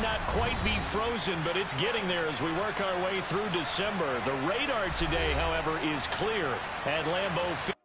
not quite be frozen, but it's getting there as we work our way through December. The radar today, however, is clear at Lambeau Field.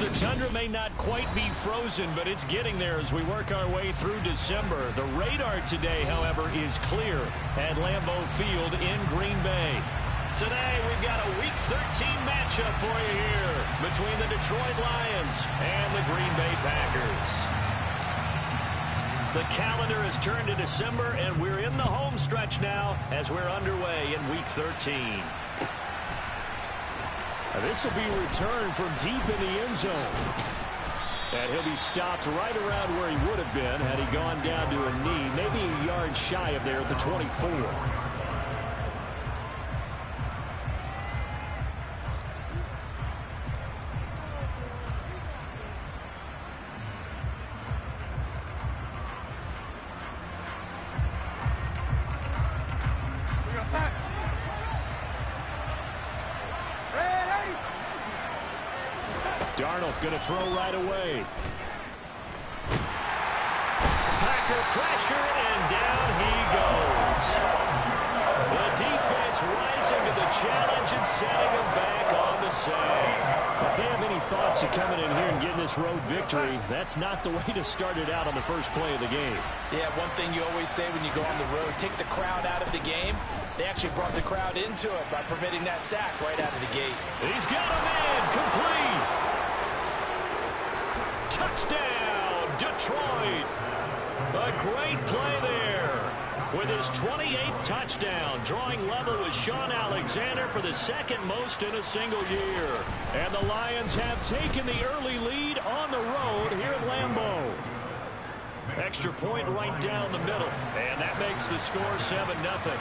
The tundra may not quite be frozen, but it's getting there as we work our way through December. The radar today, however, is clear at Lambeau Field in Green Bay. Today, we've got a Week 13 matchup for you here between the Detroit Lions and the Green Bay Packers. The calendar has turned to December, and we're in the home stretch now as we're underway in Week 13. This will be returned from deep in the end zone. And he'll be stopped right around where he would have been had he gone down to a knee, maybe a yard shy of there at the 24. Darnold going to throw right away. Packer pressure, and down he goes. The defense rising to the challenge and setting him back on the save. If they have any thoughts of coming in here and getting this road victory, that's not the way to start it out on the first play of the game. Yeah, one thing you always say when you go on the road, take the crowd out of the game. They actually brought the crowd into it by permitting that sack right out of the gate. He's got him in, complete. Touchdown, Detroit. A great play there. With his 28th touchdown, drawing level with Sean Alexander for the second most in a single year. And the Lions have taken the early lead on the road here at Lambeau. Extra point right down the middle. And that makes the score 7-0.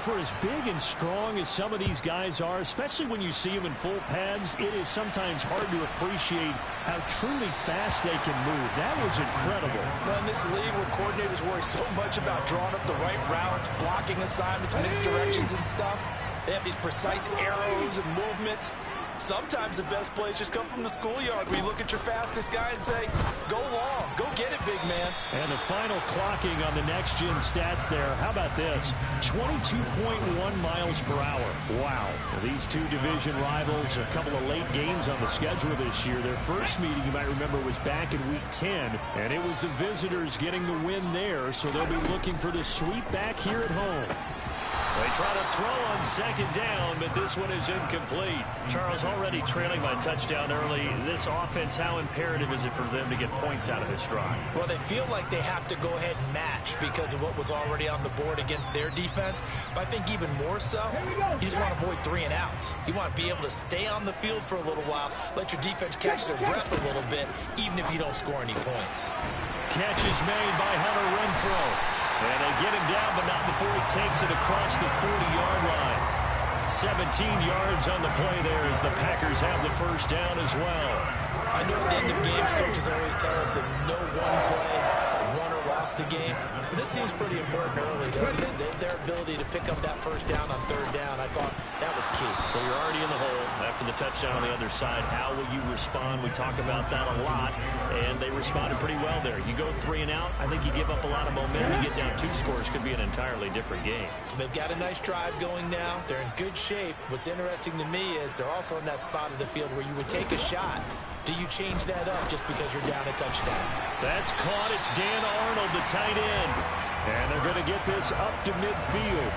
For as big and strong as some of these guys are, especially when you see them in full pads, it is sometimes hard to appreciate how truly fast they can move. That was incredible. Well, in this league where coordinators worry so much about drawing up the right routes, blocking assignments, misdirections and stuff, they have these precise arrows and movements. Sometimes the best plays just come from the schoolyard where you look at your fastest guy and say, go long, go get it, big man. And the final clocking on the next-gen stats there. How about this? 22.1 miles per hour. Wow. These two division rivals, a couple of late games on the schedule this year. Their first meeting, you might remember, was back in Week 10, and it was the visitors getting the win there, so they'll be looking for the sweep back here at home. They try to throw on second down, but this one is incomplete. Charles, already trailing by a touchdown early. This offense, how imperative is it for them to get points out of this drive? Well, they feel like they have to go ahead and match because of what was already on the board against their defense. But I think even more so, you just want to avoid 3 and outs. You want to be able to stay on the field for a little while, let your defense catch their breath a little bit, even if you don't score any points. Catch is made by Hunter Renfrow. And they get him down, but not before he takes it across the 40-yard line. 17 yards on the play there as the Packers have the first down as well. I know at the end of games, coaches always tell us that no one play won or lost a game. But this seems pretty important early, doesn't it? Their ability to pick up that first down on third down, I thought that was key. Well, you're already in the hole after the touchdown on the other side. How will you respond? We talk about that a lot, and they responded pretty well there. You go 3 and out, I think you give up a lot of momentum. You get down 2 scores, could be an entirely different game. So they've got a nice drive going now. They're in good shape. What's interesting to me is they're also in that spot of the field where you would take a shot. Do you change that up just because you're down a touchdown? That's caught. It's Dan Arnold, the tight end. And they're going to get this up to midfield.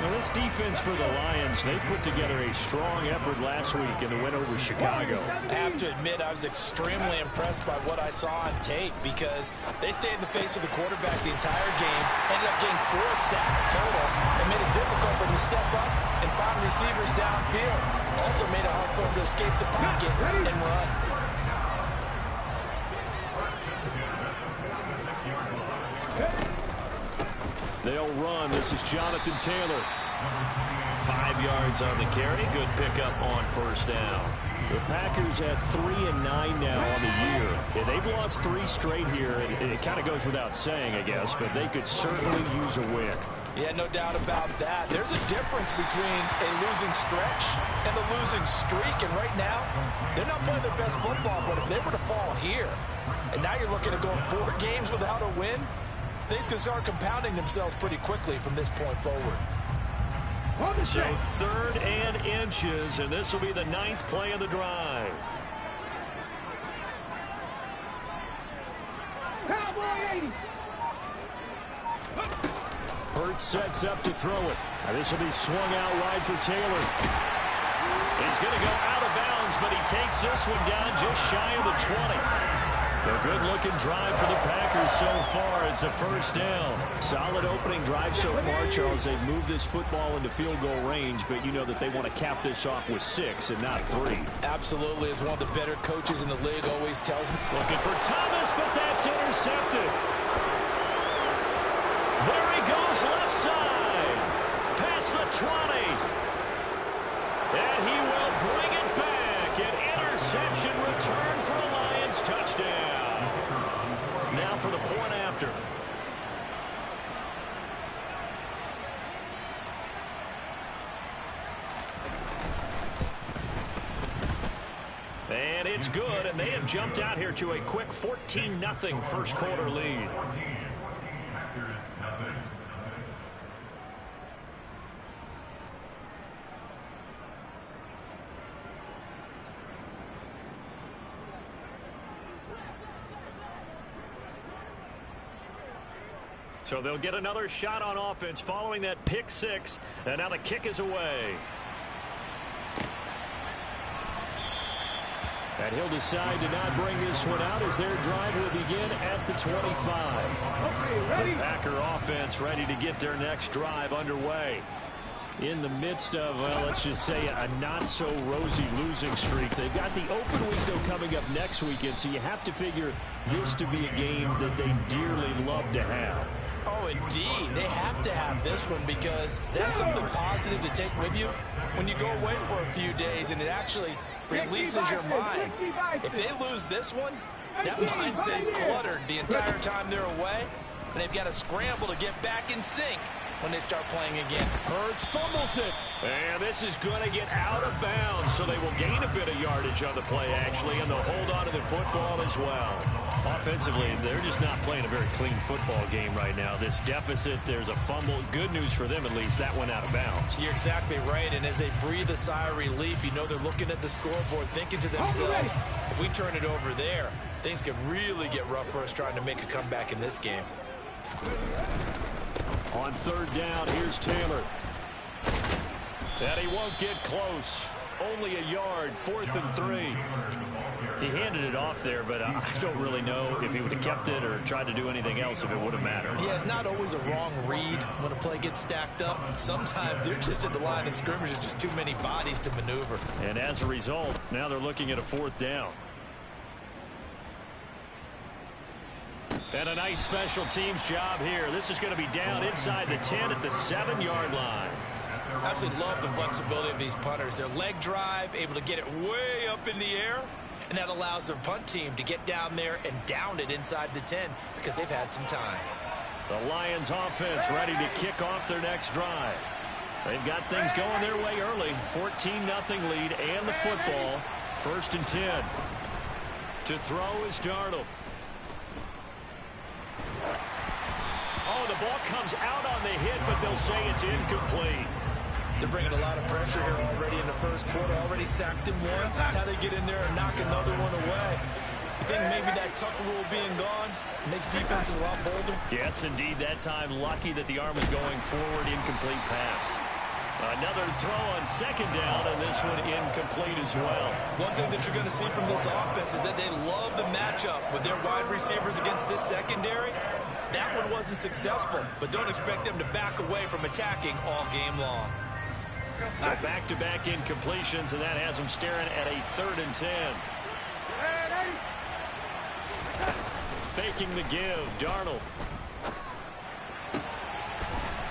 Now, this defense for the Lions, they put together a strong effort last week in the win over Chicago. I have to admit, I was extremely impressed by what I saw on tape because they stayed in the face of the quarterback the entire game, ended up getting 4 sacks total, and made it difficult for them to step up and find receivers downfield. Also made it hard for them to escape the pocket and run. They'll run. This is Jonathan Taylor. 5 yards on the carry. Good pickup on first down. The Packers at 3-9 now on the year. Yeah, they've lost 3 straight here. It kind of goes without saying, I guess, but they could certainly use a win. Yeah, no doubt about that. There's a difference between a losing stretch and the losing streak. And right now, they're not playing their best football. But if they were to fall here, and now you're looking at going 4 games without a win, things can start compounding themselves pretty quickly from this point forward. So 3rd and inches, and this will be the 9th play of the drive. Hurts sets up to throw it. Now this will be swung out wide for Taylor. He's going to go out of bounds, but he takes this one down just shy of the 20. A good-looking drive for the Packers so far. It's a first down. Solid opening drive so far, Charles. They've moved this football into field goal range, but you know that they want to cap this off with 6 and not 3. Absolutely. As one of the better coaches in the league always tells me. Looking for Thomas, but that's intercepted. There he goes left side. Past the 20. And he will bring it back. An interception return for a Lions touchdown. Now for the point after. And it's good, and they have jumped out here to a quick 14-0 first quarter lead. So they'll get another shot on offense following that pick 6, and now the kick is away. And he'll decide to not bring this one out as their drive will begin at the 25. The Packer offense ready to get their next drive underway. In the midst of, well, let's just say a not-so-rosy losing streak. They've got the open week, though, coming up next weekend, so you have to figure this to be a game that they dearly love to have. Oh, indeed. They have to have this one because that's something positive to take with you when you go away for a few days, and it actually releases your mind. If they lose this one, that mind stays cluttered the entire time they're away, and they've got to scramble to get back in sync when they start playing again. Hurts fumbles it. And this is going to get out of bounds, so they will gain a bit of yardage on the play, actually, and they'll hold on to the football as well. Offensively, they're just not playing a very clean football game right now. This deficit, there's a fumble. Good news for them, at least. That went out of bounds. You're exactly right, and as they breathe a sigh of relief, you know they're looking at the scoreboard, thinking to themselves, if we turn it over there, things could really get rough for us trying to make a comeback in this game. On third down, here's Taylor. And he won't get close. Only a yard, 4th and 3. He handed it off there, but I don't really know if he would have kept it or tried to do anything else if it would have mattered. Yeah, it's not always a wrong read when a play gets stacked up. Sometimes they're just at the line of scrimmage and just too many bodies to maneuver. And as a result, now they're looking at a 4th down. And a nice special teams job here. This is going to be down inside the 10 at the 7-yard line. I absolutely love the flexibility of these punters. Their leg drive, able to get it way up in the air, and that allows their punt team to get down there and down it inside the 10 because they've had some time. The Lions offense ready to kick off their next drive. They've got things going their way early. 14-0 lead and the football. 1st and 10. To throw is Darnold. Oh, the ball comes out on the hit, but they'll say it's incomplete. They're bringing a lot of pressure here already in the first quarter. Already sacked him once. How they get in there and knock another one away. You think maybe that Tucker rule being gone makes defenses a lot bolder? Yes, indeed. That time, lucky that the arm was going forward. Incomplete pass. Another throw on 2nd down, and this one incomplete as well. One thing that you're going to see from this offense is that they love the matchup with their wide receivers against this secondary. That one wasn't successful, but don't expect them to back away from attacking all game long. So back-to-back incompletions, and that has them staring at a 3rd and 10. Faking the give, Darnold.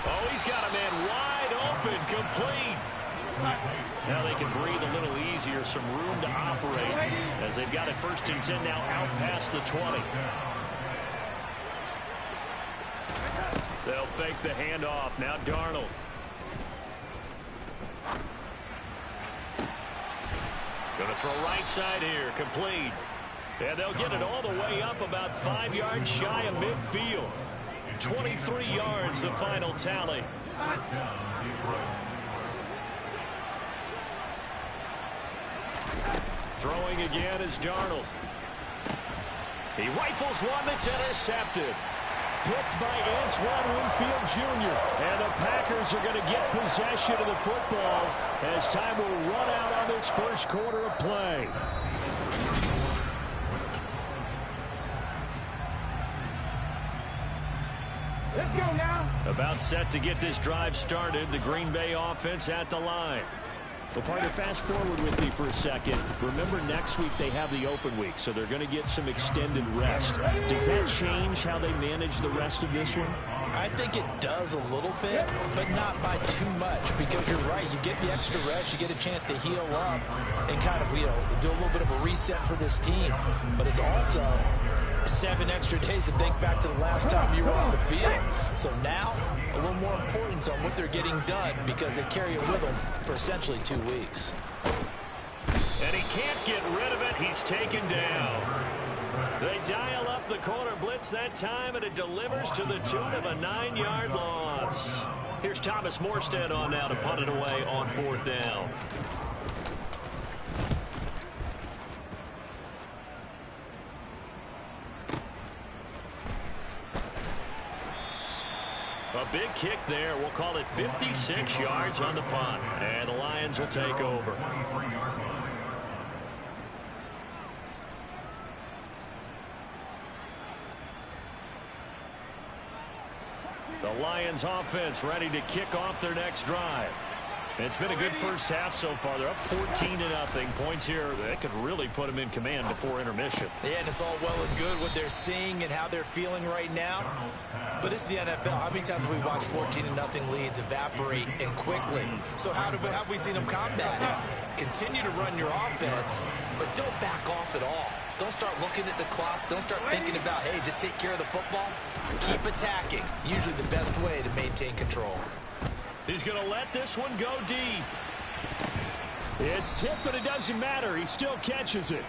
Oh, he's got a man wide open, complete. Now they can breathe a little easier, some room to operate as they've got it 1st and 10 now out past the 20. They'll fake the handoff. Now Darnold. Going to throw right side here. Complete. And they'll get it all the way up about 5 yards shy of midfield. 23 yards, the final tally. Throwing again is Darnold. He rifles one that's intercepted. Picked by Antoine Winfield Jr. And the Packers are going to get possession of the football as time will run out on this first quarter of play. Let's go now. About set to get this drive started. The Green Bay offense at the line. Well, partner, fast forward with me for a second. Remember, next week they have the open week, so they're going to get some extended rest. Does that change how they manage the rest of this one? I think it does a little bit, but not by too much, because you're right. You get the extra rest, you get a chance to heal up and kind of, do a little bit of a reset for this team. But it's also 7 extra days to think back to the last time you were on the field. So now, a little more importance on what they're getting done because they carry it with them for essentially 2 weeks. And he can't get rid of it. He's taken down. They dial up the corner blitz that time, and it delivers to the tune of a 9-yard loss. Here's Thomas Morstead on now to punt it away on 4th down. A big kick there. We'll call it 56 yards on the punt. And the Lions will take over. The Lions offense ready to kick off their next drive. It's been a good first half so far. They're up 14-0. Points here that could really put them in command before intermission. Yeah, and it's all well and good what they're seeing and how they're feeling right now. But it's the NFL. How many times have we watched 14-0 leads evaporate and quickly? So how have we seen them combat it? Continue to run your offense, but don't back off at all. Don't start looking at the clock. Don't start thinking about, hey, just take care of the football. Keep attacking. Usually the best way to maintain control. He's going to let this one go deep. It's tipped, but it doesn't matter. He still catches it.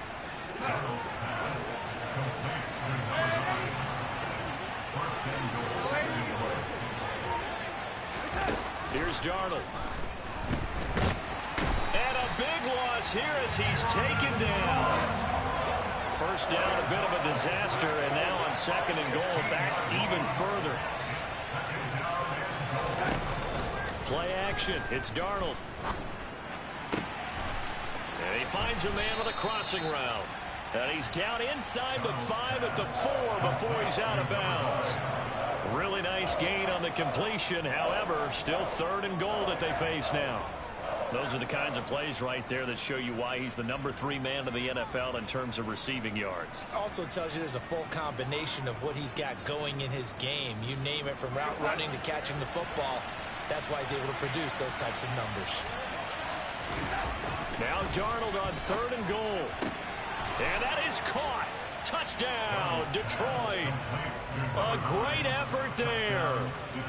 Here's Darnold. And a big loss here as he's taken down. First down, a bit of a disaster, and now on 2nd and goal, back even further. Play action. It's Darnold. And he finds a man on the crossing route. And he's down inside the 5 at the 4 before he's out of bounds. Really nice gain on the completion. However, still 3rd and goal that they face now. Those are the kinds of plays right there that show you why he's the #3 man in the NFL in terms of receiving yards. Also tells you there's a full combination of what he's got going in his game. You name it, from route running to catching the football. That's why he's able to produce those types of numbers. Now Darnold on 3rd and goal. And that is caught. Touchdown, Detroit. A great effort there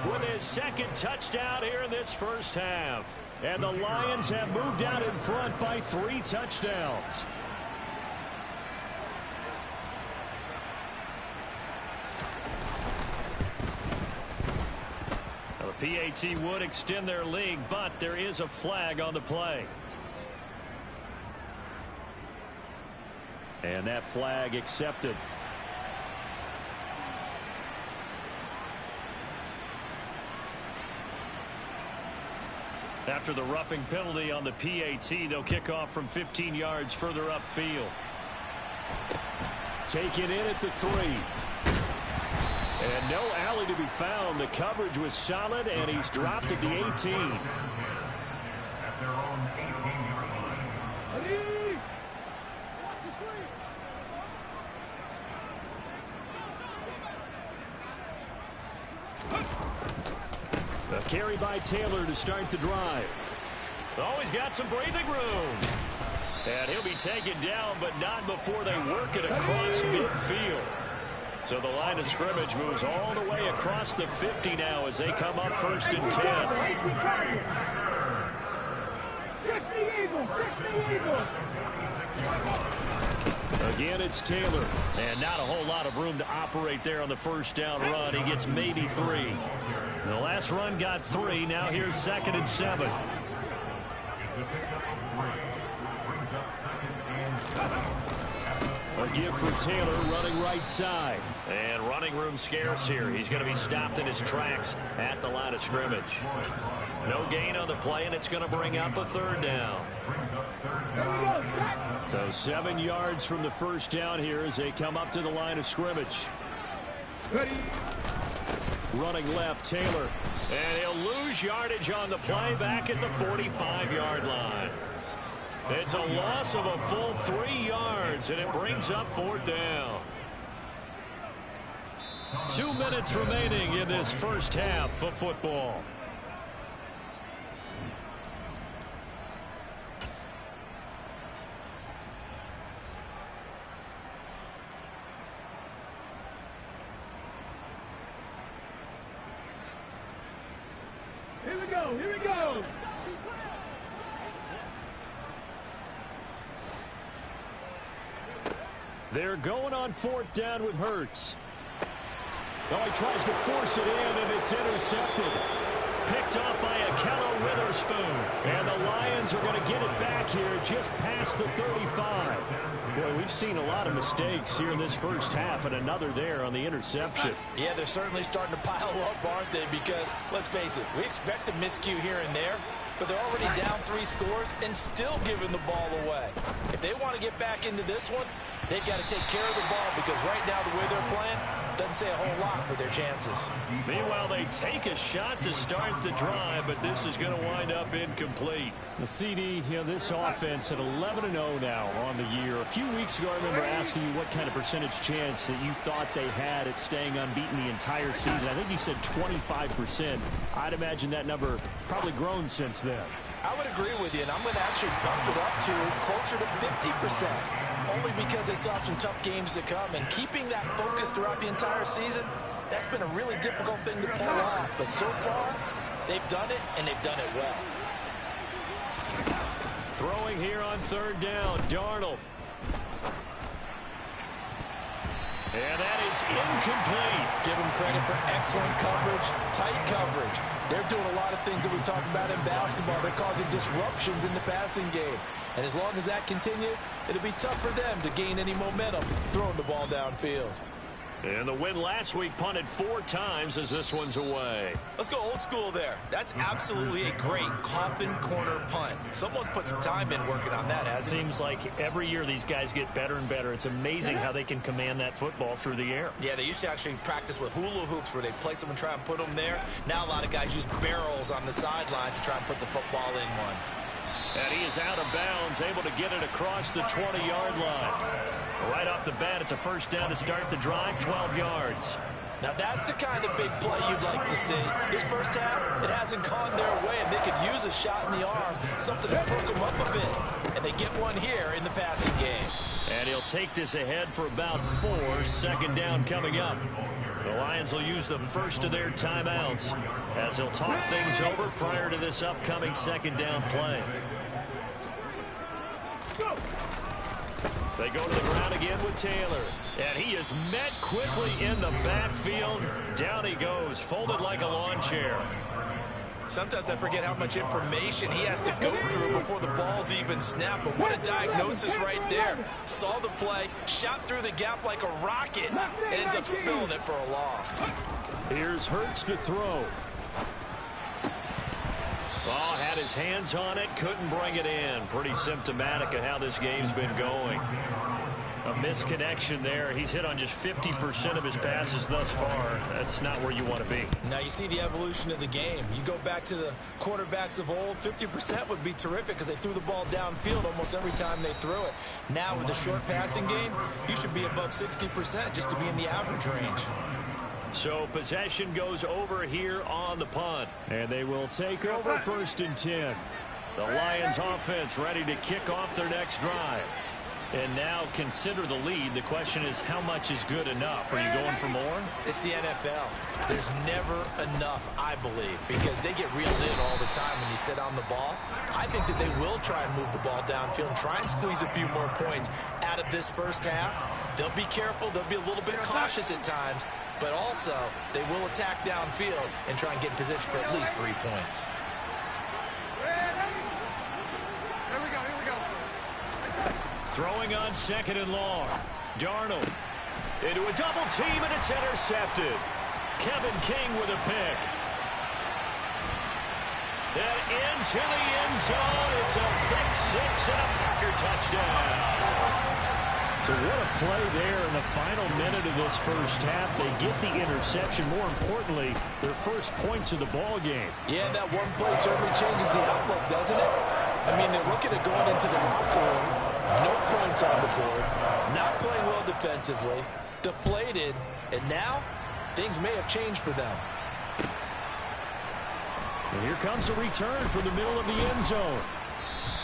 with his 2nd touchdown here in this first half. And the Lions have moved out in front by 3 touchdowns. Now the PAT would extend their lead, but there is a flag on the play. And that flag accepted. After the roughing penalty on the PAT, they'll kick off from 15 yards further upfield. Taken in at the 3. And no alley to be found. The coverage was solid, and he's dropped at the 18. At their own 18-yard line. A carry by Taylor to start the drive. Oh, he's got some breathing room. And he'll be taken down, but not before they work it across midfield. So the line of scrimmage moves all the way across the 50 now as they come up 1st and 10. Again, it's Taylor. And not a whole lot of room to operate there on the 1st down run. He gets maybe 3. The last run got 3. Now here's 2nd and 7. A give for Taylor running right side. And running room scarce here. He's going to be stopped in his tracks at the line of scrimmage. No gain on the play, and it's going to bring up a 3rd down. So 7 yards from the 1st down here as they come up to the line of scrimmage. Running left, Taylor. And he'll lose yardage on the play back at the 45-yard line. It's a loss of a full 3 yards, and it brings up 4th down. 2 minutes remaining in this first half of football. Here we go, here we go. They're going on 4th down with Hurts. Oh, he tries to force it in, and it's intercepted. Picked off by Akello Witherspoon. And the Lions are going to get it back here just past the 35. Boy, we've seen a lot of mistakes here in this first half, and another there on the interception. Yeah, they're certainly starting to pile up, aren't they? Because, let's face it, we expect a miscue here and there, but they're already down 3 scores and still giving the ball away. If they want to get back into this one, they've got to take care of the ball, because right now the way they're playing doesn't say a whole lot for their chances. Meanwhile, they take a shot to start the drive, but this is going to wind up incomplete. The CD, this offense at 11-0 now on the year. A few weeks ago, I remember asking you what kind of percentage chance that you thought they had at staying unbeaten the entire season. I think you said 25%. I'd imagine that number probably grown since then. I would agree with you, and I'm going to actually bump it up to closer to 50%. Only because they still have some tough games to come, and keeping that focus throughout the entire season, that's been a really difficult thing to pull off. But so far, they've done it, and they've done it well. Throwing here on 3rd down, Darnold. And that is incomplete. Give them credit for excellent coverage, tight coverage. They're doing a lot of things that we talk about in basketball. They're causing disruptions in the passing game. And as long as that continues, it'll be tough for them to gain any momentum throwing the ball downfield. And the win last week punted 4 times as this one's away. Let's go old school there. That's absolutely a great coffin corner punt. Someone's put some time in working on that, hasn't it? Seems like every year these guys get better and better. It's amazing how they can command that football through the air. Yeah, they used to actually practice with hula hoops where they place them and try and put them there. Now a lot of guys use barrels on the sidelines to try and put the football in one. And he is out of bounds, able to get it across the 20-yard line. Right off the bat, it's a first down to start the drive, 12 yards. Now that's the kind of big play you'd like to see. This first half, it hasn't gone their way, and they could use a shot in the arm, something to perk them up a bit. And they get one here in the passing game. And he'll take this ahead for about 4, second down coming up. The Lions will use the first of their timeouts as they'll talk things over prior to this upcoming second down play. They go to the ground again with Taylor. And he is met quickly in the backfield. Down he goes, folded like a lawn chair. Sometimes I forget how much information he has to go through before the ball's even snapped. But what a diagnosis right there. Saw the play, shot through the gap like a rocket, and ends up spilling it for a loss. Here's Hurts to throw. Oh, had his hands on it, couldn't bring it in. Pretty symptomatic of how this game's been going. A misconnection there. He's hit on just 50% of his passes thus far. That's not where you want to be. Now you see the evolution of the game. You go back to the quarterbacks of old, 50% would be terrific because they threw the ball downfield almost every time they threw it. Now with the short passing game, you should be above 60% just to be in the average range. So possession goes over here on the punt. And they will take over 1st and 10. The Lions offense ready to kick off their next drive. And now consider the lead. The question is, how much is good enough? Are you going for more? It's the NFL. There's never enough, I believe, because they get reeled in all the time when you sit on the ball. I think that they will try and move the ball downfield and try and squeeze a few more points out of this first half. They'll be careful. They'll be a little bit cautious at times, but also they will attack downfield and try and get in position for at least 3 points. Throwing on 2nd and long. Darnold into a double team, and it's intercepted. Kevin King with a pick. And into the end zone. It's a pick 6 and a Packer touchdown. So what a play there in the final minute of this first half. They get the interception. More importantly, their first points of the ball game. Yeah, that one play certainly changes the outlook, doesn't it? I mean, they're looking at going into the locker room. No points on the board. Not playing well defensively. Deflated. And now, things may have changed for them. And here comes a return from the middle of the end zone.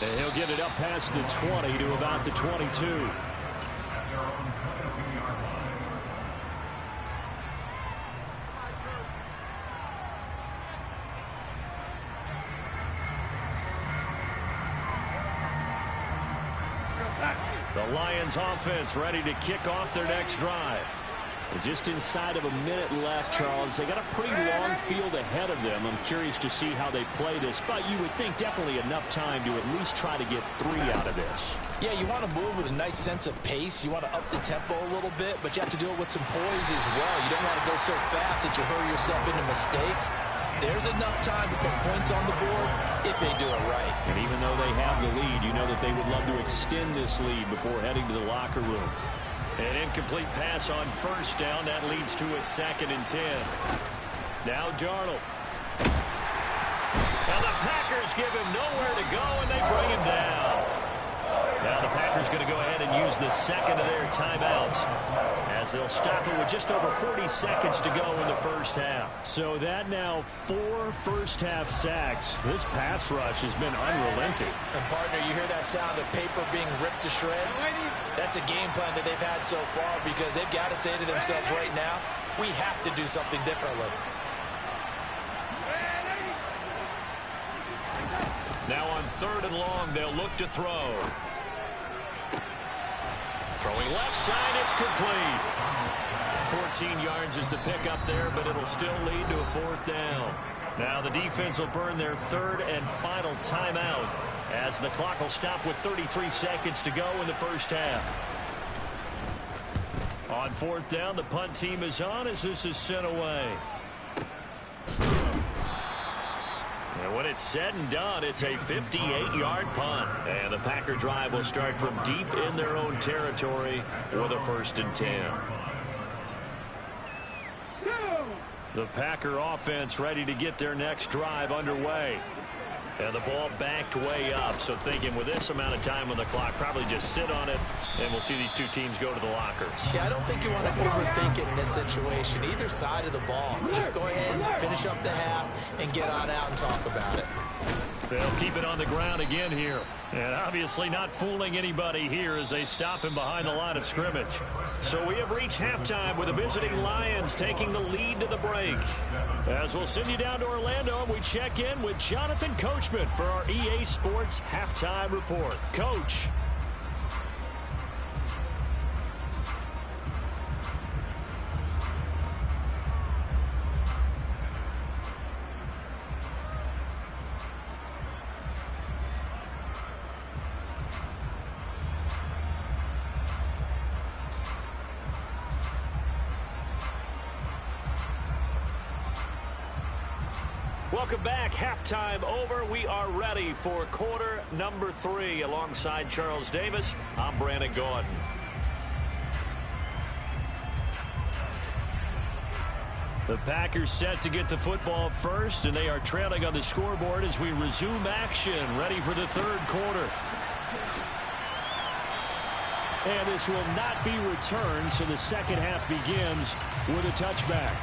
And he'll get it up past the 20 to about the 22. The Lions offense ready to kick off their next drive. Just inside of a minute left, Charles. They got a pretty long field ahead of them. I'm curious to see how they play this, but you would think definitely enough time to at least try to get 3 out of this. Yeah, you want to move with a nice sense of pace. You want to up the tempo a little bit, but you have to do it with some poise as well. You don't want to go so fast that you hurry yourself into mistakes. There's enough time to put points on the board if they do it right. And even though they have the lead, you know that they would love to extend this lead before heading to the locker room. An incomplete pass on first down. That leads to a 2nd and 10. Now Darnold. Now the Packers give him nowhere to go, and they bring him down. Now the Packers going to go ahead and use the 2nd of their timeouts as they'll stop it with just over 40 seconds to go in the first half. So that now 4 first-half sacks. This pass rush has been unrelenting. And, partner, you hear that sound of paper being ripped to shreds? That's a game plan that they've had so far because they've got to say to themselves right now, we have to do something differently. Now on 3rd and long, they'll look to throw. Throwing left side, it's complete. 14 yards is the pickup there, but it'll still lead to a 4th down. Now the defense will burn their 3rd and final timeout as the clock will stop with 33 seconds to go in the first half. On fourth down, the punt team is on as this is sent away. And when it's said and done, it's a 58-yard punt. And the Packer drive will start from deep in their own territory with a 1st and 10. The Packer offense ready to get their next drive underway. And the ball backed way up. So thinking with this amount of time on the clock, probably just sit on it, and we'll see these two teams go to the lockers. Yeah, I don't think you want to overthink it in this situation. Either side of the ball. Just go ahead and finish up the half and get on out and talk about it. They'll keep it on the ground again here. And obviously not fooling anybody here as they stop him behind the line of scrimmage. So we have reached halftime with the visiting Lions taking the lead to the break. As we'll send you down to Orlando, we check in with Jonathan Coachman for our EA Sports Halftime Report. Coach. Welcome back. Halftime over. We are ready for quarter number 3. Alongside Charles Davis, I'm Brandon Gordon. The Packers set to get the football first, and they are trailing on the scoreboard as we resume action, ready for the 3rd quarter. And this will not be returned, so the second half begins with a touchback.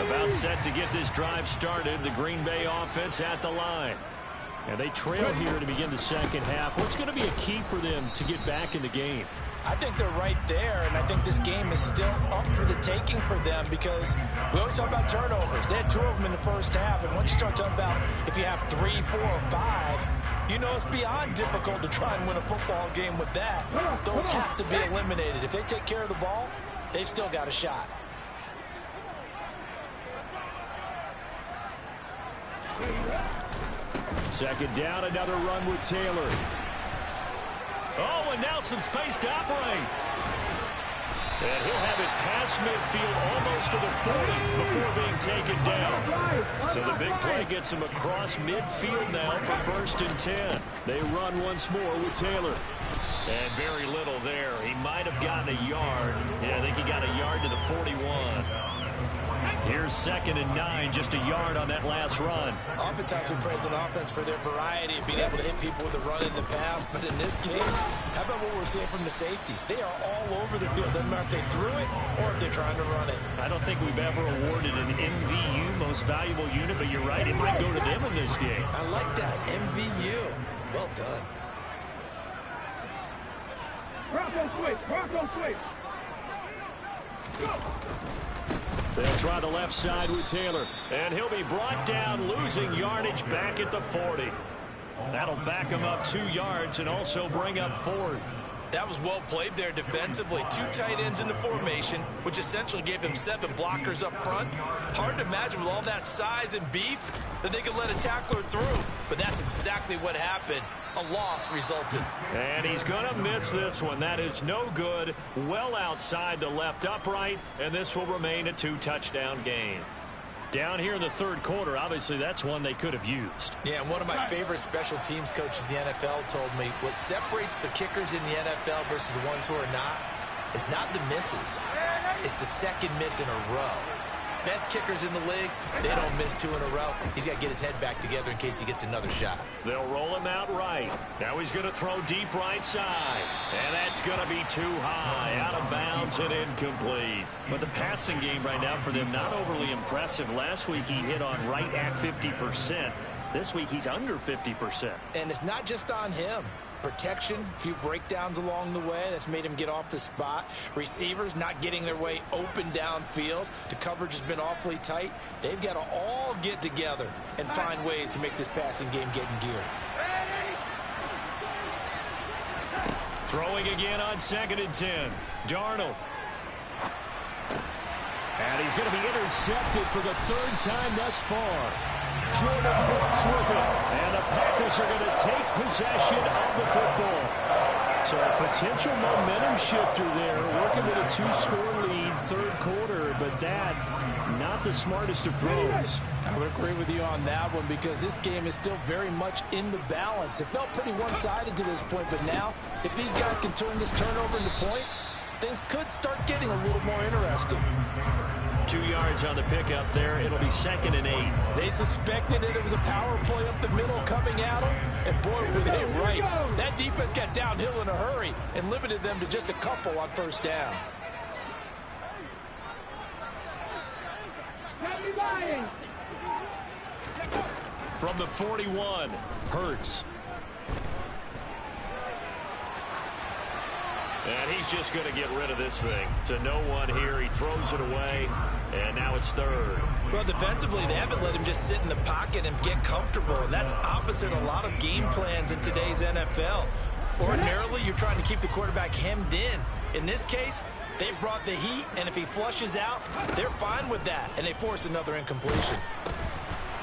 About set to get this drive started, the Green Bay offense at the line. And they trail here to begin the second half. What's going to be a key for them to get back in the game? I think they're right there, and I think this game is still up for the taking for them because we always talk about turnovers. They had 2 of them in the first half, and once you start talking about if you have 3, 4, or 5, you know it's beyond difficult to try and win a football game with that. Those have to be eliminated. If they take care of the ball, they've still got a shot. Second down, another run with Taylor. Oh, and now some space to operate. And he'll have it past midfield almost to the 40 before being taken down. So the big play gets him across midfield now for 1st and 10. They run once more with Taylor. And very little there. He might have gotten a yard. Yeah, I think he got a yard to the 41. Here's 2nd and 9, just a yard on that last run. Oftentimes we praise an offense for their variety of being able to hit people with a run in the pass, but in this game, how about what we're seeing from the safeties? They are all over the field. Doesn't matter if they threw it or if they're trying to run it. I don't think we've ever awarded an MVU, most valuable unit, but you're right, it might go to them in this game. I like that, MVU. Well done. Rocco switch. Go. They'll try the left side with Taylor. And he'll be brought down, losing yardage back at the 40. That'll back him up 2 yards and also bring up 4th. That was well played there defensively. 2 tight ends in the formation, which essentially gave him 7 blockers up front. Hard to imagine with all that size and beef that they could let a tackler through. But that's exactly what happened. A loss resulted. And he's going to miss this one. That is no good. Well outside the left upright. And this will remain a 2-touchdown game. Down here in the 3rd quarter, obviously that's one they could have used. Yeah, and one of my favorite special teams coaches in the NFL told me what separates the kickers in the NFL versus the ones who are not is not the misses. It's the second miss in a row. Best kickers in the league, they don't miss 2 in a row. He's got to get his head back together in case he gets another shot. They'll roll him out right. Now he's going to throw deep right side. And that's going to be too high. Out of bounds and incomplete. But the passing game right now for them, not overly impressive. Last week he hit on right at 50%. This week he's under 50%. And it's not just on him. Protection, a few breakdowns along the way. That's made him get off the spot. Receivers not getting their way open downfield. The coverage has been awfully tight. They've got to all get together and find ways to make this passing game get in gear. Throwing again on 2nd and 10. Darnold. And he's going to be intercepted for the 3rd time thus far. Jordan Brooks with it. And the Packers are going to take possession of the football. So a potential momentum shifter there, working with a 2-score lead, third quarter, but that, not the smartest of throws. I would agree with you on that one because this game is still very much in the balance. It felt pretty one-sided to this point, but now, if these guys can turn this turnover into points, things could start getting a little more interesting. 2 yards on the pickup there. It'll be 2nd and 8. They suspected it was a power play up the middle coming at them, and boy, were they right. That defense got downhill in a hurry and limited them to just a couple on first down. From the 41, Hurts. And he's just going to get rid of this thing. To no one here. He throws it away, and now it's 3rd. Well, defensively, they haven't let him just sit in the pocket and get comfortable. And that's opposite a lot of game plans in today's NFL. Ordinarily, you're trying to keep the quarterback hemmed in. In this case, they brought the heat, and if he flushes out, they're fine with that, and they force another incompletion.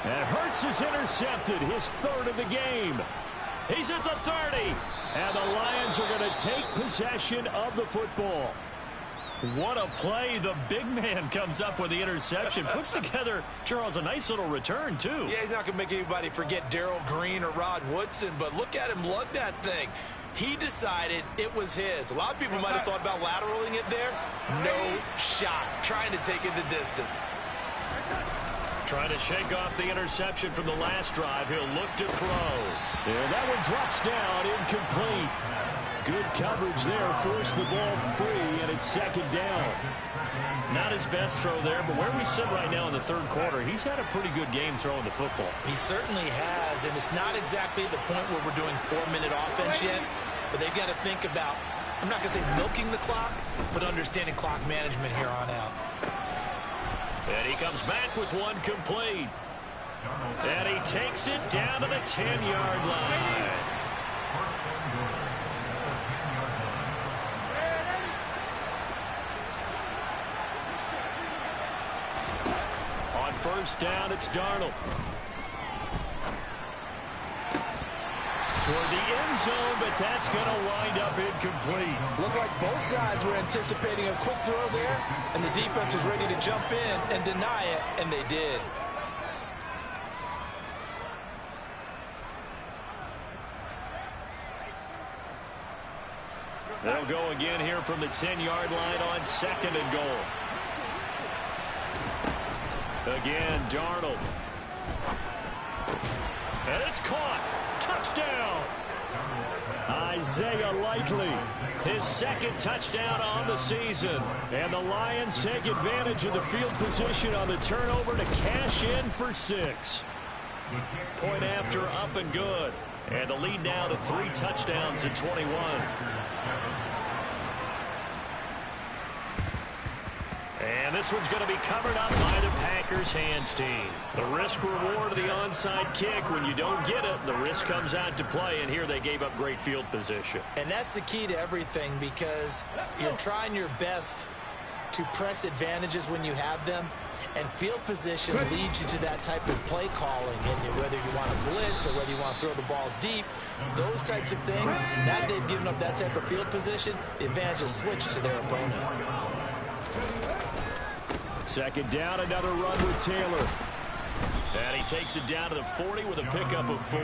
And Hurts is intercepted, his 3rd of the game. He's at the 30, and the Lions are going to take possession of the football. What a play. The big man comes up with the interception. Puts together, Charles, a nice little return, too. Yeah, he's not going to make anybody forget Darrell Green or Rod Woodson, but look at him lug that thing. He decided it was his. A lot of people might have thought about lateraling it there. No shot. Trying to take it the distance. Trying to shake off the interception from the last drive. He'll look to throw. And that one drops down, incomplete. Good coverage there, forced the ball free, and it's 2nd down. Not his best throw there, but where we sit right now in the 3rd quarter, he's had a pretty good game throwing the football. He certainly has, and it's not exactly at the point where we're doing 4-minute offense yet, but they've got to think about, I'm not going to say milking the clock, but understanding clock management here on out. And he comes back with one complete. And he takes it down to the 10-yard line. On first down, it's Darnold. Toward the end zone, but that's going to wind up incomplete. Looked like both sides were anticipating a quick throw there, and the defense was ready to jump in and deny it, and they did. They'll go again here from the 10-yard line on 2nd and goal. Again, Darnold. And it's caught. Touchdown. Isaiah Likely, his 2nd touchdown on the season. And the Lions take advantage of the field position on the turnover to cash in for 6. Point after, up and good. And the lead now to 3 touchdowns in 21. And this one's going to be covered up by the Packers hands team. The risk reward of the onside kick. When you don't get it, the risk comes out to play, and here they gave up great field position. And that's the key to everything, because you're trying your best to press advantages when you have them, and field position leads you to that type of play calling. And whether you want to blitz or whether you want to throw the ball deep, those types of things, now they've given up that type of field position, the advantage is switched to their opponent. 2nd down, another run with Taylor. And he takes it down to the 40 with a pickup of 4.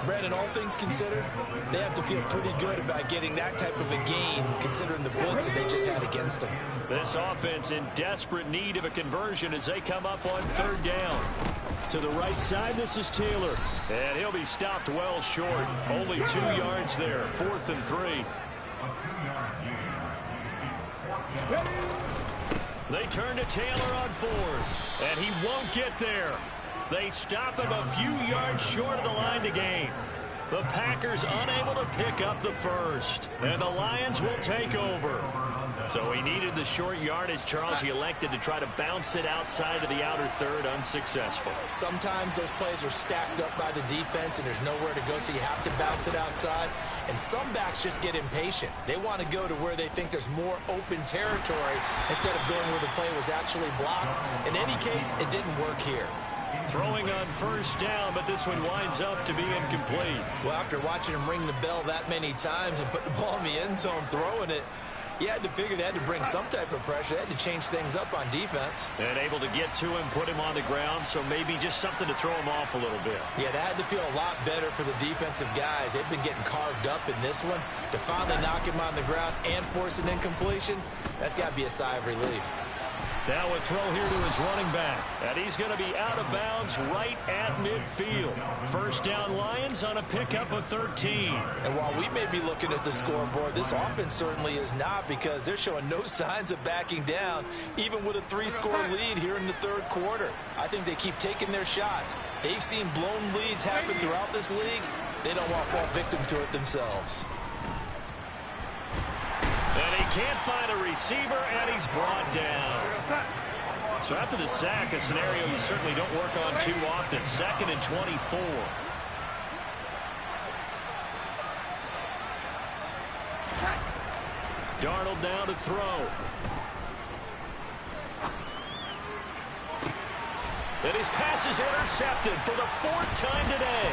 Brandon, all things considered, they have to feel pretty good about getting that type of a gain, considering the blitz that they just had against them. This offense in desperate need of a conversion as they come up on 3rd down. To the right side, this is Taylor. And he'll be stopped well short. Only 2 yards there. 4th and 3. They turn to Taylor on 4th, and he won't get there. They stop him a few yards short of the line to gain. The Packers unable to pick up the 1st, and the Lions will take over. So he needed the short yardage, Charles. He elected to try to bounce it outside of the outer 3rd, unsuccessful. Sometimes those plays are stacked up by the defense, and there's nowhere to go, so you have to bounce it outside. And some backs just get impatient. They want to go to where they think there's more open territory instead of going where the play was actually blocked. In any case, it didn't work here. Throwing on first down, but this one winds up to be incomplete. Well, after watching him ring the bell that many times and put the ball in the end zone throwing it, you had to figure they had to bring some type of pressure. They had to change things up on defense. And able to get to him, put him on the ground, so maybe just something to throw him off a little bit. Yeah, that had to feel a lot better for the defensive guys. They've been getting carved up in this one. To finally knock him on the ground and force an incompletion, that's got to be a sigh of relief. Now a throw here to his running back. And he's going to be out of bounds right at midfield. First down Lions on a pickup of 13. And while we may be looking at the scoreboard, this offense certainly is not, because they're showing no signs of backing down, even with a 3-score lead here in the third quarter. I think they keep taking their shots. They've seen blown leads happen throughout this league. They don't want to fall victim to it themselves. And he can't find a receiver, and he's brought down. So after the sack, a scenario you certainly don't work on too often. 2nd and 24. Darnold now to throw. And his pass is intercepted for the 4th time today.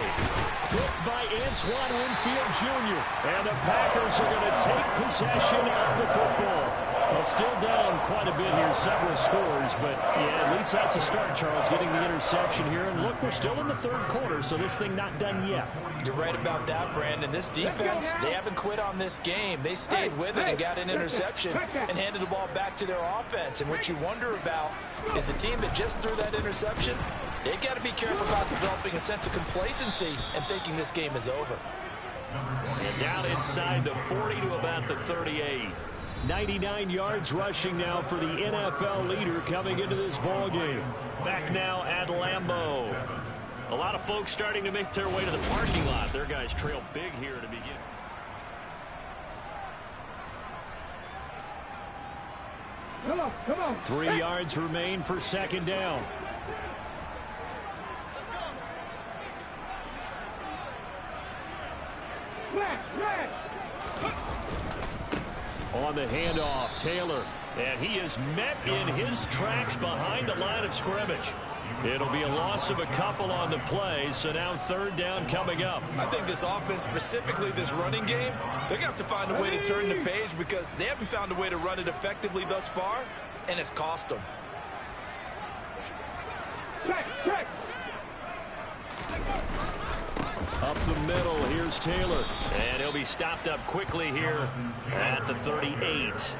Picked by Antoine Winfield Jr. And the Packers are going to take possession of the football. Well, still down quite a bit here, several scores, but yeah, at least that's a start, Charles, getting the interception here. And look, we're still in the third quarter, so this thing not done yet. You're right about that, Brandon. This defense, they haven't quit on this game. They stayed with it and got an interception and handed the ball back to their offense. And what you wonder about is the team that just threw that interception, they've got to be careful about developing a sense of complacency and thinking this game is over. And down inside the 40 to about the 38. 99 yards rushing now for the NFL leader coming into this ball game. Back now at Lambeau. A lot of folks starting to make their way to the parking lot. Their guys trail big here to begin. Come on. 3 yards remain for 2nd down. On the handoff, Taylor. And he is met in his tracks behind the line of scrimmage. It'll be a loss of a couple on the play, so now 3rd down coming up. I think this offense, specifically this running game, they're going to have to find a way to turn the page, because they haven't found a way to run it effectively thus far, and it's cost them. Check. Up the middle, here's Taylor. And he'll be stopped up quickly here at the 38.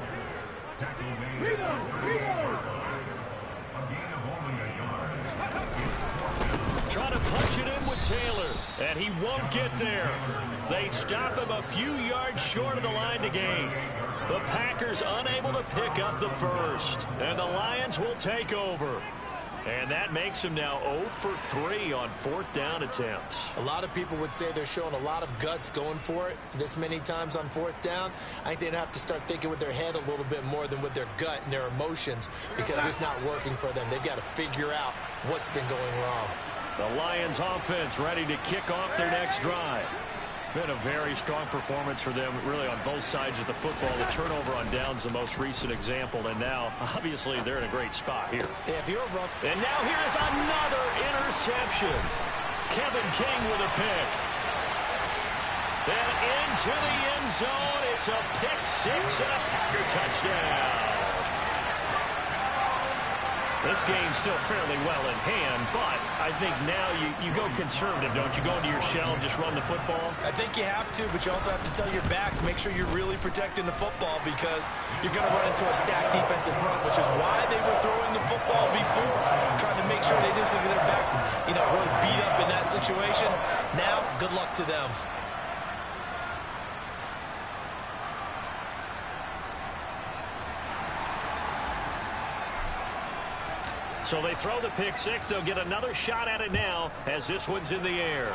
Trying to punch it in with Taylor, and he won't get there. They stop him a few yards short of the line to gain. The Packers unable to pick up the first, and the Lions will take over. And that makes him now 0 for 3 on 4th down attempts. A lot of people would say they're showing a lot of guts going for it this many times on 4th down. I think they'd have to start thinking with their head a little bit more than with their gut and their emotions, because it's not working for them. They've got to figure out what's been going wrong. The Lions offense ready to kick off their next drive. Been a very strong performance for them, really, on both sides of the football. The turnover on downs, the most recent example, and now, obviously, they're in a great spot here. Yeah, if you're wrong. And now here's another interception. Kevin King with a pick. Then into the end zone. It's a pick 6 and a Packer touchdown. This game's still fairly well in hand, but I think now you go conservative, don't you? Go into your shell and just run the football? I think you have to, but you also have to tell your backs, make sure you're really protecting the football, because you're going to run into a stacked defensive front, which is why they were throwing the football before, trying to make sure they just get their backs, really beat up in that situation. Now, good luck to them. So they throw the pick 6. They'll get another shot at it now as this one's in the air.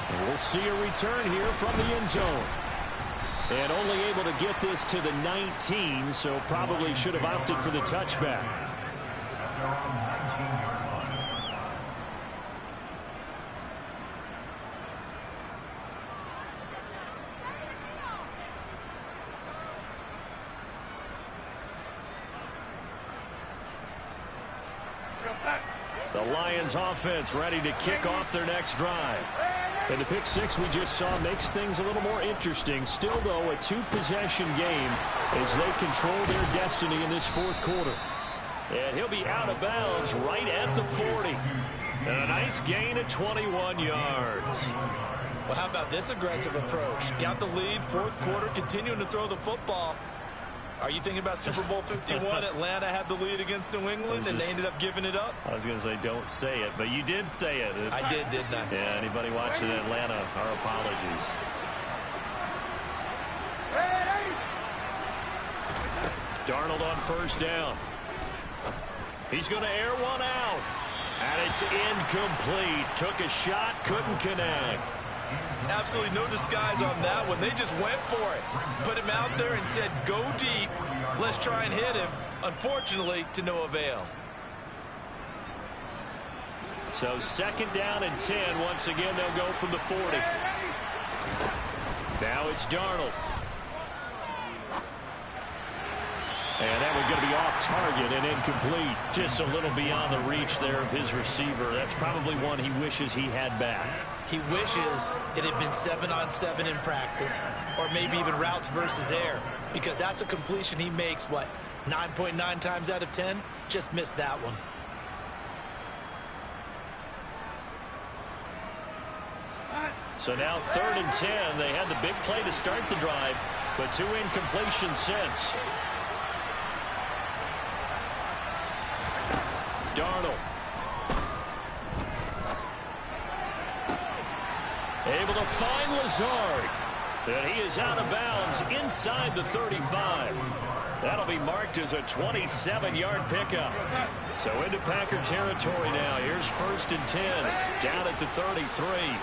And we'll see a return here from the end zone. And only able to get this to the 19, so probably should have opted for the touchback. The Lions offense ready to kick off their next drive. And the pick six we just saw makes things a little more interesting. Still, though, a two-possession game as they control their destiny in this fourth quarter. And he'll be out of bounds right at the 40. And a nice gain of 21 yards. Well, how about this aggressive approach? Got the lead, fourth quarter, continuing to throw the football. Are you thinking about Super Bowl 51? Atlanta had the lead against New England, and they ended up giving it up? I was going to say don't say it, but you did say it. I did, didn't I? Yeah, anybody watching Atlanta, our apologies. Darnold on first down. He's going to air one out. And it's incomplete. Took a shot, couldn't connect. Absolutely no disguise on that one. They just went for it. Put him out there and said, go deep. Let's try and hit him. Unfortunately, to no avail. So second down and 10. Once again, they'll go from the 40. Now it's Darnold. And that one's going to be off target and incomplete. Just a little beyond the reach there of his receiver. That's probably one he wishes he had back. He wishes it had been 7-on-7 in practice, or maybe even routes versus air, because that's a completion he makes, what, 9.9 times out of 10? Just missed that one. So now 3rd and 10. They had the big play to start the drive, but two incompletions since. Darnold. Able to find Lazard. And he is out of bounds inside the 35. That'll be marked as a 27-yard pickup. So into Packer territory now. Here's 1st and 10. Down at the 33.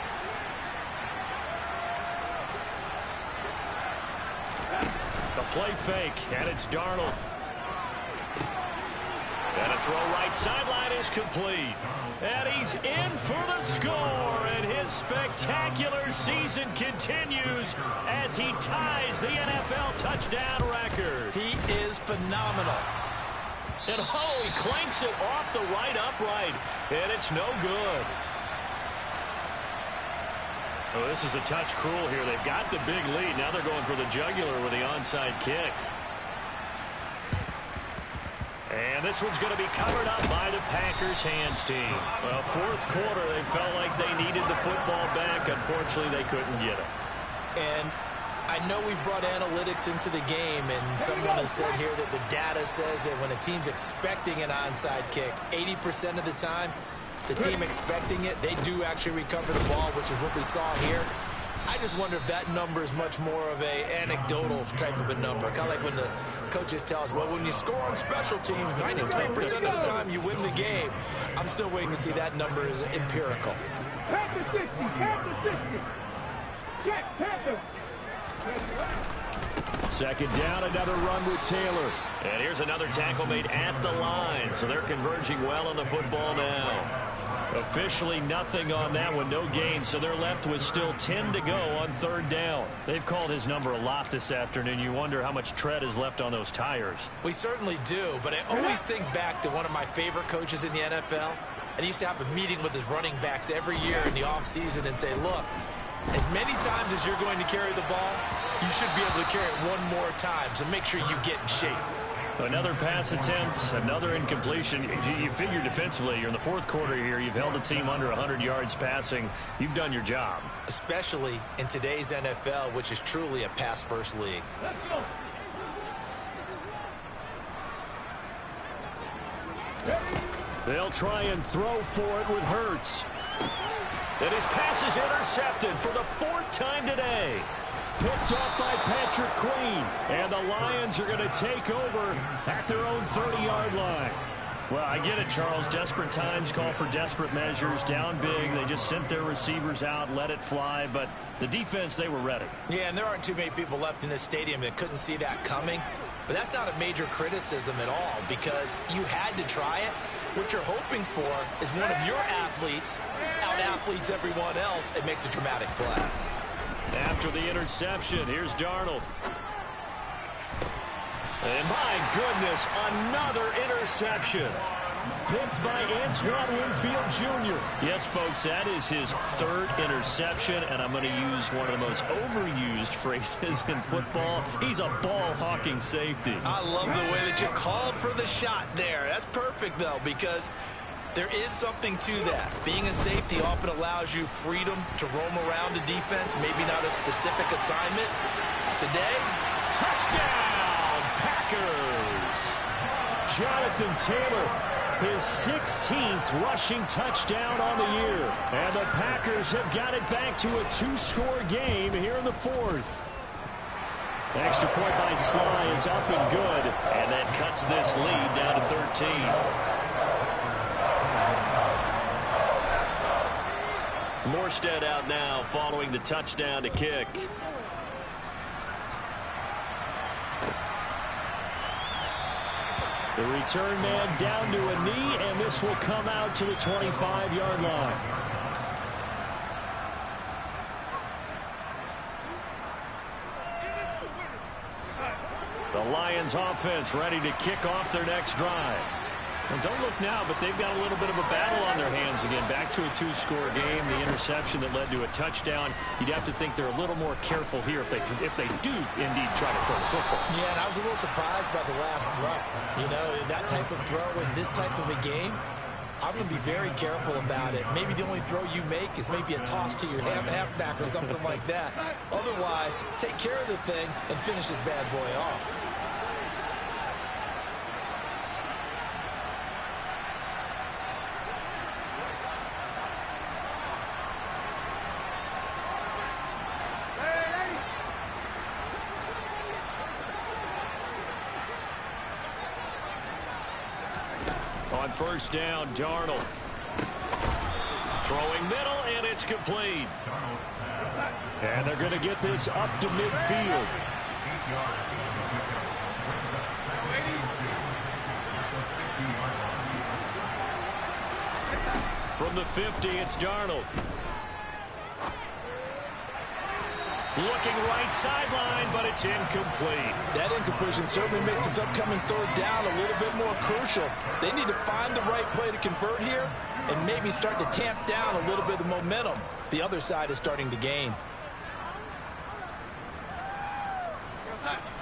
The play fake, and it's Darnold. And a throw right sideline is complete. And he's in for the score. And his spectacular season continues as he ties the NFL touchdown record. He is phenomenal. And oh, he clanks it off the right upright. And it's no good. Oh, this is a touch cruel here. They've got the big lead. Now they're going for the jugular with the onside kick. And this one's going to be covered up by the Packers hands team. Well, fourth quarter, they felt like they needed the football back. Unfortunately, they couldn't get it. And I know we brought analytics into the game, and someone has said here that the data says that when a team's expecting an onside kick, 80% of the time, the team expecting it, they do actually recover the ball, which is what we saw here. I just wonder if that number is much more of a anecdotal type of a number. Kind of like when the coaches tell us, well, when you score on special teams, 93% of the time you win the game. I'm still waiting to see that number is empirical. Pack the 60, pack the 60. Pack them. Second down, another run with Taylor. And here's another tackle made at the line. So they're converging well on the football now. Officially nothing on that one, no gain, so they're left with still 10 to go on 3rd down. They've called his number a lot this afternoon. You wonder how much tread is left on those tires. We certainly do, but I always think back to one of my favorite coaches in the NFL, and he used to have a meeting with his running backs every year in the offseason and say, look, as many times as you're going to carry the ball, you should be able to carry it one more time, so make sure you get in shape. Another pass attempt, another incompletion. You figure defensively, you're in the fourth quarter here. You've held the team under 100 yards passing. You've done your job. Especially in today's NFL, which is truly a pass-first league. Let's go. They'll try and throw for it with Hurts. And his pass is intercepted for the 4th time today. Picked up by Patrick Queen. And the Lions are going to take over at their own 30-yard line. Well, I get it, Charles. Desperate times call for desperate measures. Down big. They just sent their receivers out, let it fly. But the defense, they were ready. Yeah, and there aren't too many people left in this stadium that couldn't see that coming. But that's not a major criticism at all because you had to try it. What you're hoping for is one of your athletes out-athletes everyone else and makes a dramatic play. After the interception, here's Darnold. And my goodness, another interception. Picked by Antoine Winfield Jr. Yes, folks, that is his third interception, and I'm going to use one of the most overused phrases in football. He's a ball-hawking safety. I love the way that you called for the shot there. That's perfect, though, because there is something to that. Being a safety often allows you freedom to roam around the defense, maybe not a specific assignment. Today, touchdown, Packers! Jonathan Taylor, his 16th rushing touchdown on the year. And the Packers have got it back to a 2-score game here in the fourth. Extra point by Sly is up and good. And that cuts this lead down to 13. Morstead out now following the touchdown to kick. The return man down to a knee, and this will come out to the 25-yard line. The Lions offense ready to kick off their next drive. And don't look now, but they've got a little bit of a battle on their hands again. Back to a 2-score game. The interception that led to a touchdown. You'd have to think they're a little more careful here if they do indeed try to throw the football. Yeah, and I was a little surprised by the last throw. You know, that type of throw in this type of a game, I'm going to be very careful about it. Maybe the only throw you make is maybe a toss to your halfback or something like that. Otherwise, take care of the thing and finish this bad boy off. On first down, Darnold. Throwing middle, and it's complete. And they're going to get this up to midfield. From the 50, it's Darnold. Looking right sideline, but it's incomplete. That incompletion certainly makes this upcoming third down a little bit more crucial. They need to find the right play to convert here and maybe start to tamp down a little bit of the momentum the other side is starting to gain.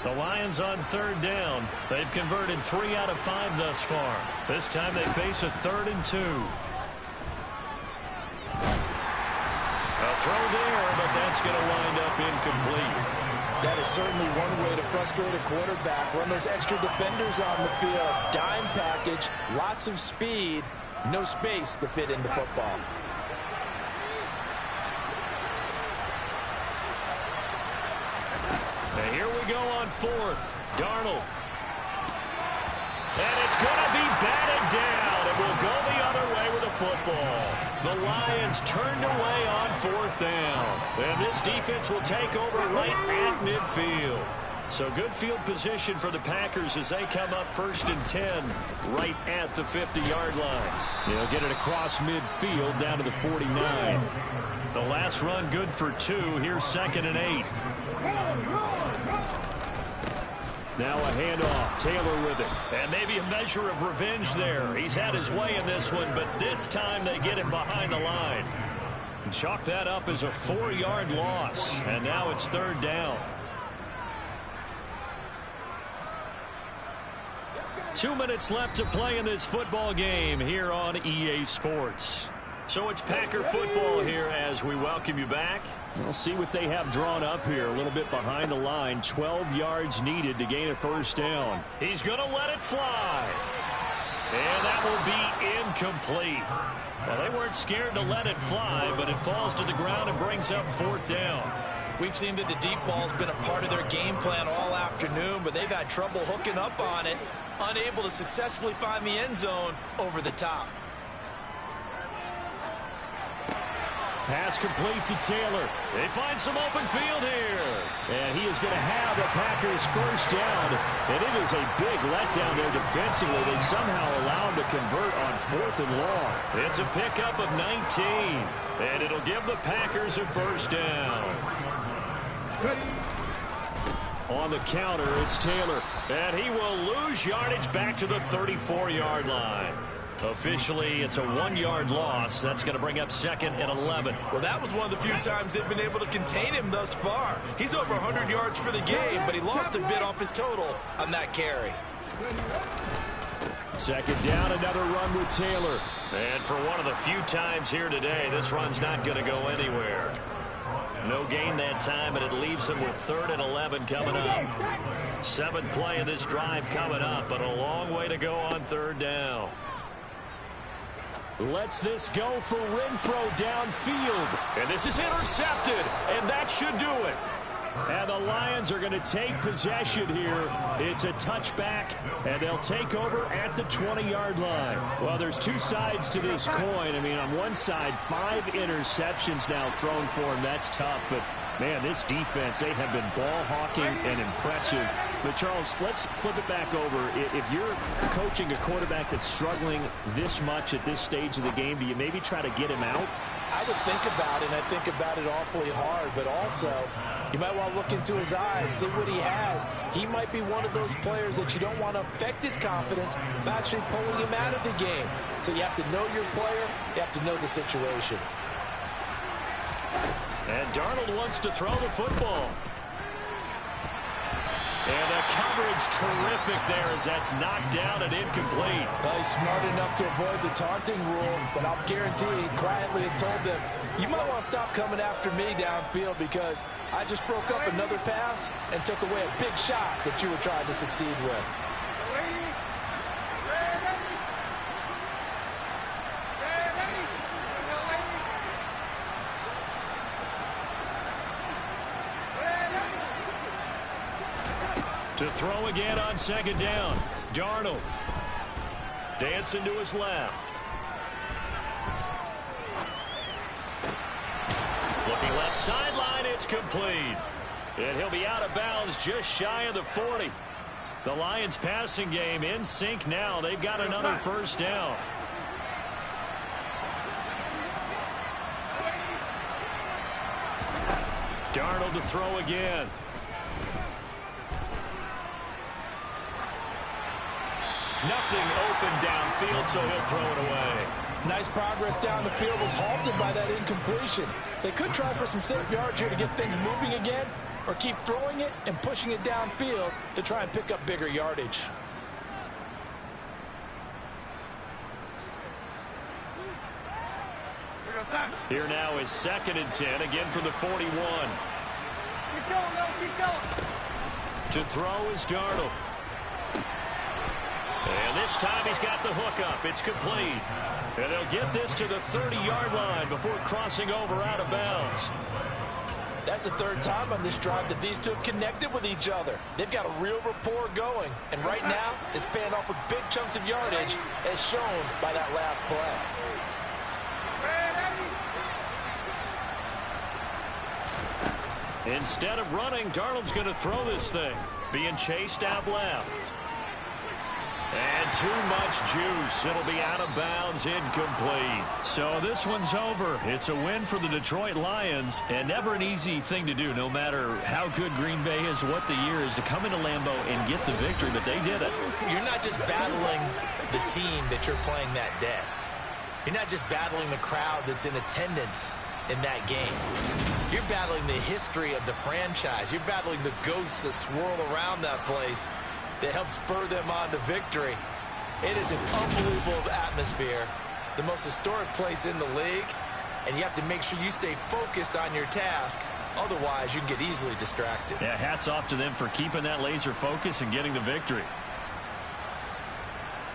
The Lions on third down. They've converted 3 out of 5 thus far. This time they face a 3rd and 2. A throw there, but that's going to wind up incomplete. That is certainly one way to frustrate a quarterback. Run those extra defenders on the field. Dime package, lots of speed, no space to fit into football. And here we go on 4th. Darnold. And it's going to be batted down. It will go the other way with the football. The Lions turned away on 4th down. And this defense will take over right at midfield. So good field position for the Packers as they come up 1st and 10 right at the 50-yard line. They'll get it across midfield down to the 49. The last run good for 2. Here's 2nd and 8. Now a handoff. Taylor with it. And maybe a measure of revenge there. He's had his way in this one, but this time they get him behind the line. And chalk that up as a 4-yard loss. And now it's 3rd down. 2 minutes left to play in this football game here on EA Sports. So it's Packer football here as we welcome you back. We'll see what they have drawn up here. A little bit behind the line. 12 yards needed to gain a 1st down. He's going to let it fly. And that will be incomplete. Well, they weren't scared to let it fly, but it falls to the ground and brings up 4th down. We've seen that the deep ball's been a part of their game plan all afternoon, but they've had trouble hooking up on it, unable to successfully find the end zone over the top. Pass complete to Taylor. They find some open field here. And he is going to have the Packers 1st down. And it is a big letdown there defensively. They somehow allow him to convert on 4th and long. It's a pickup of 19. And it'll give the Packers a 1st down. On the counter, it's Taylor. And he will lose yardage back to the 34-yard line. Officially, it's a 1-yard loss. That's going to bring up 2nd and 11. Well, that was one of the few times they've been able to contain him thus far. He's over 100 yards for the game, but he lost a bit off his total on that carry. 2nd down, another run with Taylor. And for one of the few times here today, this run's not going to go anywhere. No gain that time, and it leaves him with 3rd and 11 coming up. 7th play of this drive coming up, but a long way to go on 3rd down. Lets this go for Renfro downfield. And this is intercepted, and that should do it. And the Lions are going to take possession here. It's a touchback, and they'll take over at the 20-yard line. Well, there's two sides to this coin. I mean, on one side, 5 interceptions now thrown for him. That's tough, but, man, this defense, they have been ball hawking and impressive. But, Charles, let's flip it back over. If you're coaching a quarterback that's struggling this much at this stage of the game, do you maybe try to get him out? I would think about it, and I think about it awfully hard, but also you might want to look into his eyes, see what he has. He might be one of those players that you don't want to affect his confidence by actually pulling him out of the game. So you have to know your player, you have to know the situation. And Darnold wants to throw the football. And the coverage terrific there as that's knocked down and incomplete. Well, he's smart enough to avoid the taunting rule, but I'll guarantee he quietly has told them, you might want to stop coming after me downfield because I just broke up another pass and took away a big shot that you were trying to succeed with. To throw again on 2nd down. Darnold dancing to his left. Looking left sideline, it's complete. And he'll be out of bounds just shy of the 40. The Lions passing game in sync now. They've got another 1st down. Darnold to throw again. Nothing open downfield, so he'll throw it away. Nice progress down the field was halted by that incompletion. They could try for some safe yards here to get things moving again, or keep throwing it and pushing it downfield to try and pick up bigger yardage. Here now is 2nd and 10, again from the 41. Keep going, Will, keep going. To throw is Darnold. And this time he's got the hook up. It's complete. And they'll get this to the 30-yard line before crossing over out of bounds. That's the 3rd time on this drive that these two have connected with each other. They've got a real rapport going. And right now, it's paying off with big chunks of yardage, as shown by that last play. Instead of running, Darnold's going to throw this thing. Being chased out left. And too much juice. It'll be out of bounds, incomplete. So this one's over. It's a win for the Detroit Lions, and never an easy thing to do, no matter how good Green Bay is, what the year is, to come into Lambeau and get the victory, but they did it. You're not just battling the team that you're playing that day. You're not just battling the crowd that's in attendance in that game. You're battling the history of the franchise. You're battling the ghosts that swirl around that place that help spur them on to victory. It is an unbelievable atmosphere, the most historic place in the league, and you have to make sure you stay focused on your task. Otherwise, you can get easily distracted. Yeah, hats off to them for keeping that laser focus and getting the victory.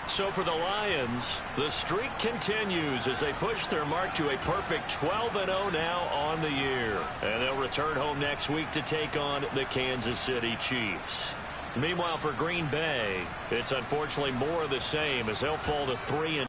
So for the Lions, the streak continues as they push their mark to a perfect 12-0 now on the year. And they'll return home next week to take on the Kansas City Chiefs. Meanwhile, for Green Bay, it's unfortunately more of the same as they'll fall to 3-2.